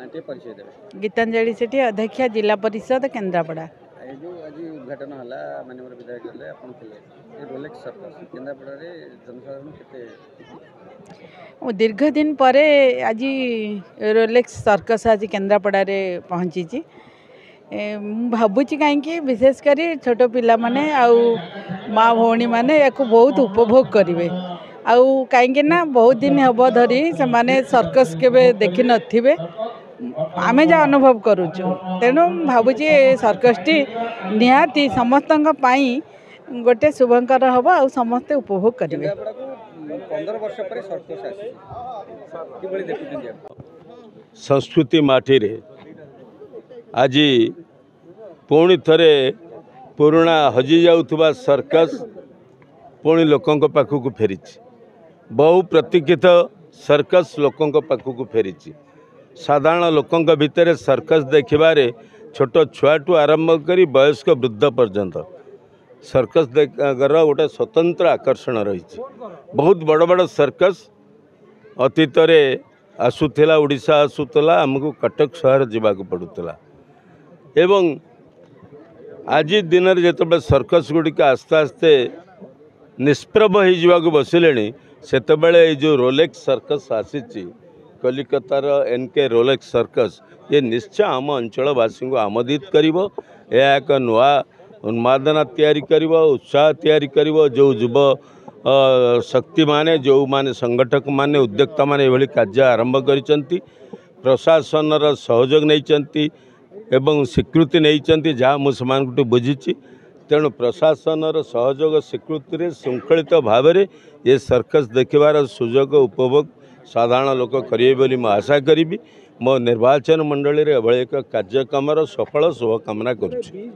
परिचय देवे। गीतांजलि सेठी अध्यक्ष जिला परिषद केन्द्रापड़ा। जो आज उद्घाटन होला माननीय विधायक गले आपण थिले रोलेक्स सर्कस केन्द्रापड़ा रे जनसाधारण केते दीर्घ दिन पर आज रोलेक्स सर्कस आज केन्द्रापड़ा रे पहुँची भावुची कहीं विशेषकर छोट पिला माने आउ माँ भौणी माने या बहुत उपभोग करेंगे आउ कहीं ना बहुत दिन हम धरी से माने सर्कस केबे देखि नथिबे आमे जा अनुभव करुचु तेणु भावुची सर्कस टी निहाती समस्त गोटे शुभंकर हम आ समस्ते उपभोग करेंगे। 15 वर्ष पर सर्कस आसी किबळी देखुछन संस्कृति माटी रे आज पुणी थरे पुराणा हजि जाउथबा सर्कस पुणी लोकों पाखक फेरी बहु प्रतीक्षित सर्कस लोकों पाखक फेरी साधारण लोकों भितर सर्कस देखिबारे छोट छुआठू आरंभ करी वयस्क वृद्ध पर्यंत सर्कस गोटे स्वतंत्र आकर्षण रही बहुत बड़ बड़ सर्कस अतीत आसूला ओडिशा आसूला आमको कटक सहर जावाक पड़ूला एवं आज दिन में जो सर्कस गुड़िक आस्ते आस्ते निष्प्रभ हो बसिले से जो रोलेक्स सर्कस आसी कलिकतार एनके रोलेक्स सर्कस ये निश्चय आम अंचलवासी को आमोदित करिवो एक नुआ उन्मादना तैयारी करिवो उत्साह तैयारी करिवो जो युव शक्ति माने जो माने संगठक माने उद्योक्ता माने एभली कार्य आरंभ करिसंती प्रशासन सहयोग नहीं एवं स्वीकृति नहीं जहाँ मुझे बुझी तेणु प्रशासन सहयोग स्वीकृति रे श्रृंखलित भाव में ये सर्कस देखिबार सुजोग उपभोग साधारण लोक करेंगे बोली मैं आशा करी मो निर्वाचन मंडली रे एभली एक कार्यक्रम सफल शुभकामना करुच्ची।